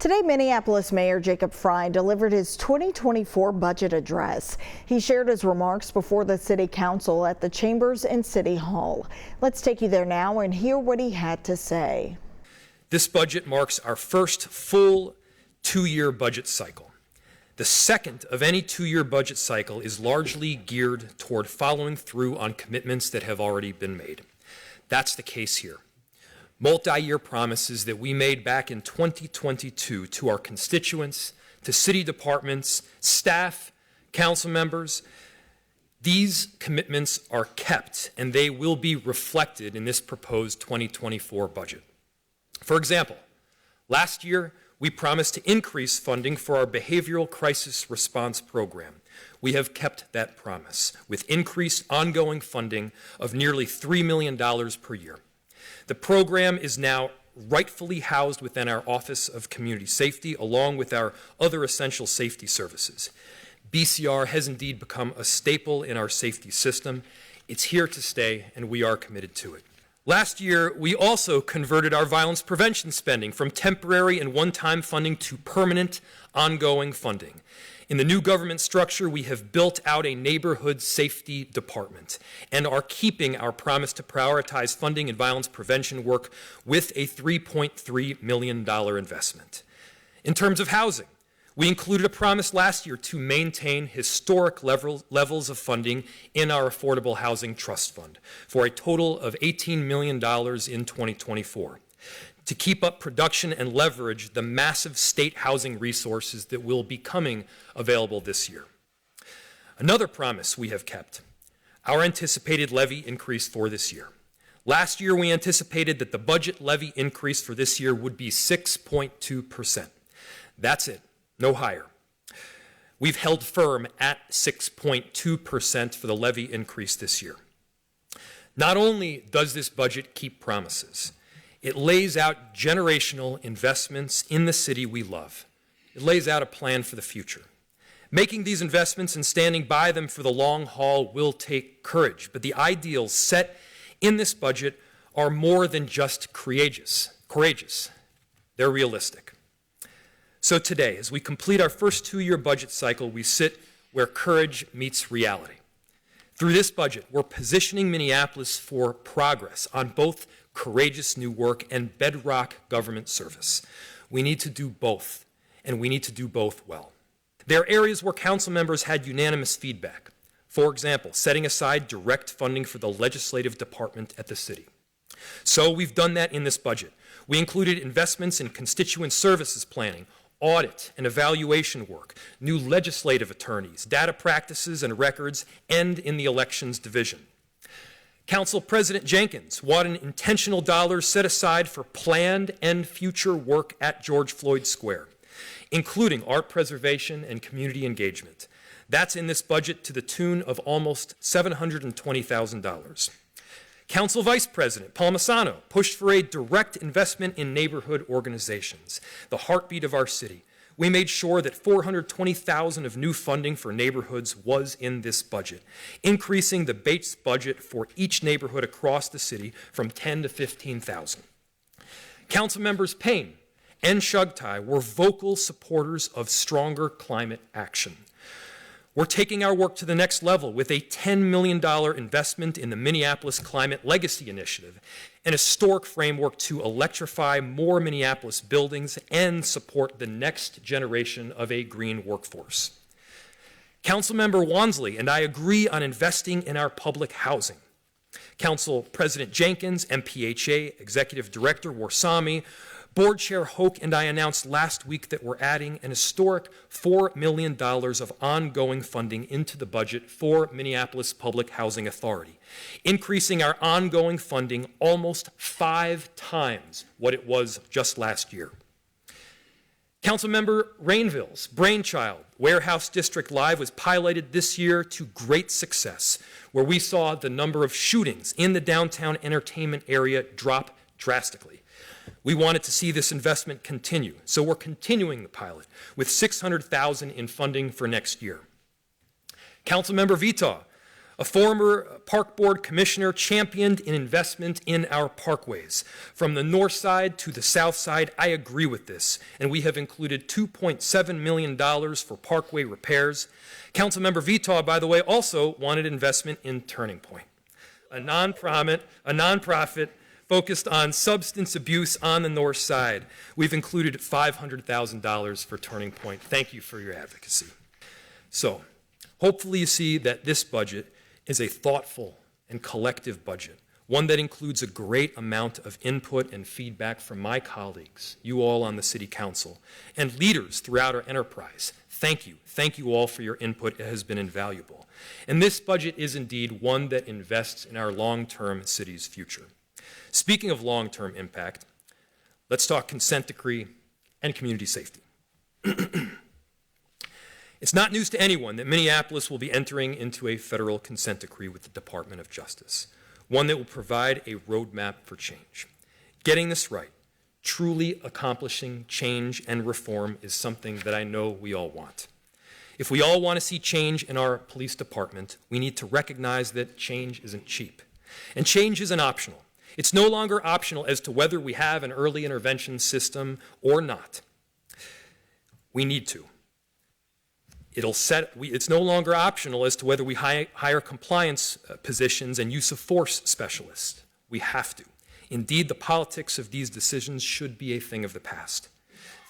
Today, Minneapolis Mayor Jacob Frey delivered his 2024 budget address. He shared his remarks before the City Council at the Chambers and City Hall. Let's take you there now and hear what he had to say. This budget marks our first full two-year budget cycle. The second of any two-year budget cycle is largely geared toward following through on commitments that have already been made. That's the case here. Multi-year promises that we made back in 2022 to our constituents, to city departments, staff, council members. These commitments are kept, and they will be reflected in this proposed 2024 budget. For example, last year, we promised to increase funding for our behavioral crisis response program. We have kept that promise with increased ongoing funding of nearly $3 million per year. The program is now rightfully housed within our Office of Community Safety, along with our other essential safety services. BCR has indeed become a staple in our safety system. It's here to stay, and we are committed to it. Last year, we also converted our violence prevention spending from temporary and one-time funding to permanent, ongoing funding. In the new government structure, we have built out a neighborhood safety department and are keeping our promise to prioritize funding and violence prevention work with a $3.3 million investment. In terms of housing, we included a promise last year to maintain historic levels of funding in our Affordable Housing Trust Fund for a total of $18 million in 2024. To keep up production and leverage the massive state housing resources that will be coming available this year. Another promise we have kept, our anticipated levy increase for this year. Last year, we anticipated that the budget levy increase for this year would be 6.2%. That's it, no higher. We've held firm at 6.2% for the levy increase this year. Not only does this budget keep promises, it lays out generational investments in the city we love. It lays out a plan for the future. Making these investments and standing by them for the long haul will take courage, but the ideals set in this budget are more than just courageous. They're realistic. So today, as we complete our first two-year budget cycle, we sit where courage meets reality. Through this budget, we're positioning Minneapolis for progress on both courageous new work and bedrock government service. We need to do both, and we need to do both well. There are areas where council members had unanimous feedback. For example, setting aside direct funding for the legislative department at the city. So we've done that in this budget. We included investments in constituent services planning, audit and evaluation work, new legislative attorneys, data practices and records, and in the elections division. Council President Jenkins wanted intentional dollars set aside for planned and future work at George Floyd Square, including art preservation and community engagement. That's in this budget to the tune of almost $720,000. Council Vice President Paul Massano pushed for a direct investment in neighborhood organizations, the heartbeat of our city. We made sure that $420,000 of new funding for neighborhoods was in this budget, increasing the base budget for each neighborhood across the city from $10,000 to $15,000. Council members Payne and Shugtai were vocal supporters of stronger climate action. We're taking our work to the next level with a $10 million investment in the Minneapolis Climate Legacy Initiative, an historic framework to electrify more Minneapolis buildings and support the next generation of a green workforce. Councilmember Wansley and I agree on investing in our public housing. Council President Jenkins, MPHA, Executive Director Warsami, Board Chair Hoke and I announced last week that we're adding an historic $4 million of ongoing funding into the budget for Minneapolis Public Housing Authority, increasing our ongoing funding almost 5 times what it was just last year. Councilmember Rainville's brainchild, Warehouse District Live, was piloted this year to great success, where we saw the number of shootings in the downtown entertainment area drop drastically. We wanted to see this investment continue, so we're continuing the pilot with $600,000 in funding for next year. Councilmember Vitaw A former park board commissioner championed an investment in our parkways. From the north side to the south side, I agree with this, and we have included $2.7 million for parkway repairs. Councilmember Vitaw, by the way, also wanted investment in Turning Point, a nonprofit focused on substance abuse on the north side. We've included $500,000 for Turning Point. Thank you for your advocacy. So, hopefully you see that this budget is a thoughtful and collective budget, one that includes a great amount of input and feedback from my colleagues, you all on the City Council, and leaders throughout our enterprise. Thank you. Thank you all for your input. It has been invaluable. And this budget is indeed one that invests in our long-term city's future. Speaking of long-term impact, let's talk consent decree and community safety. It's not news to anyone that Minneapolis will be entering into a federal consent decree with the Department of Justice, one that will provide a roadmap for change. Getting this right, truly accomplishing change and reform is something that I know we all want. If we all want to see change in our police department, we need to recognize that change isn't cheap. And change isn't optional. It's no longer optional as to whether we have an early intervention system or not. We need to. It's no longer optional as to whether we hire compliance positions and use of force specialists. We have to. Indeed, the politics of these decisions should be a thing of the past.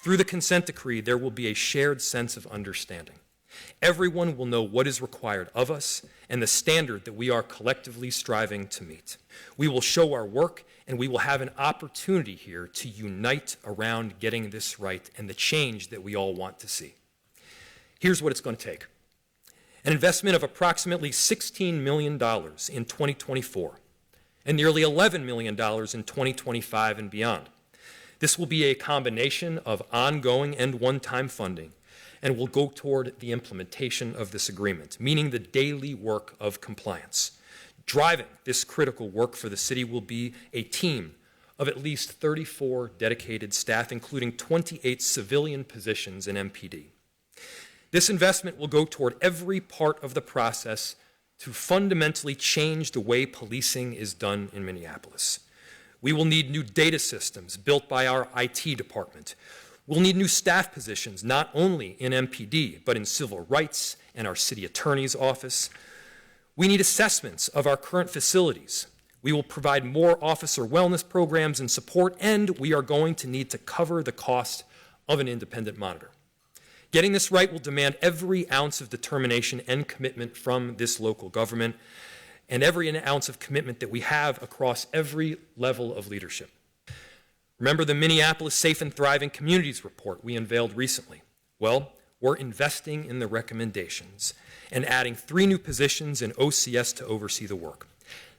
Through the consent decree, there will be a shared sense of understanding. Everyone will know what is required of us and the standard that we are collectively striving to meet. We will show our work, and we will have an opportunity here to unite around getting this right and the change that we all want to see. Here's what it's going to take. An investment of approximately $16 million in 2024 and nearly $11 million in 2025 and beyond. This will be a combination of ongoing and one-time funding and will go toward the implementation of this agreement, meaning the daily work of compliance. Driving this critical work for the city will be a team of at least 34 dedicated staff, including 28 civilian positions in MPD. This investment will go toward every part of the process to fundamentally change the way policing is done in Minneapolis. We will need new data systems built by our IT department. We'll need new staff positions, not only in MPD, but in civil rights and our city attorney's office. We need assessments of our current facilities. We will provide more officer wellness programs and support, and we are going to need to cover the cost of an independent monitor. Getting this right will demand every ounce of determination and commitment from this local government and every ounce of commitment that we have across every level of leadership. Remember the Minneapolis Safe and Thriving Communities report we unveiled recently? Well, we're investing in the recommendations and adding 3 new positions in OCS to oversee the work.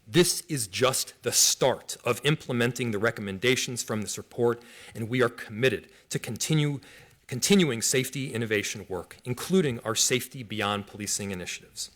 This is just the start of implementing the recommendations from this report, and we are committed to continuing safety innovation work, including our Safety Beyond Policing initiatives.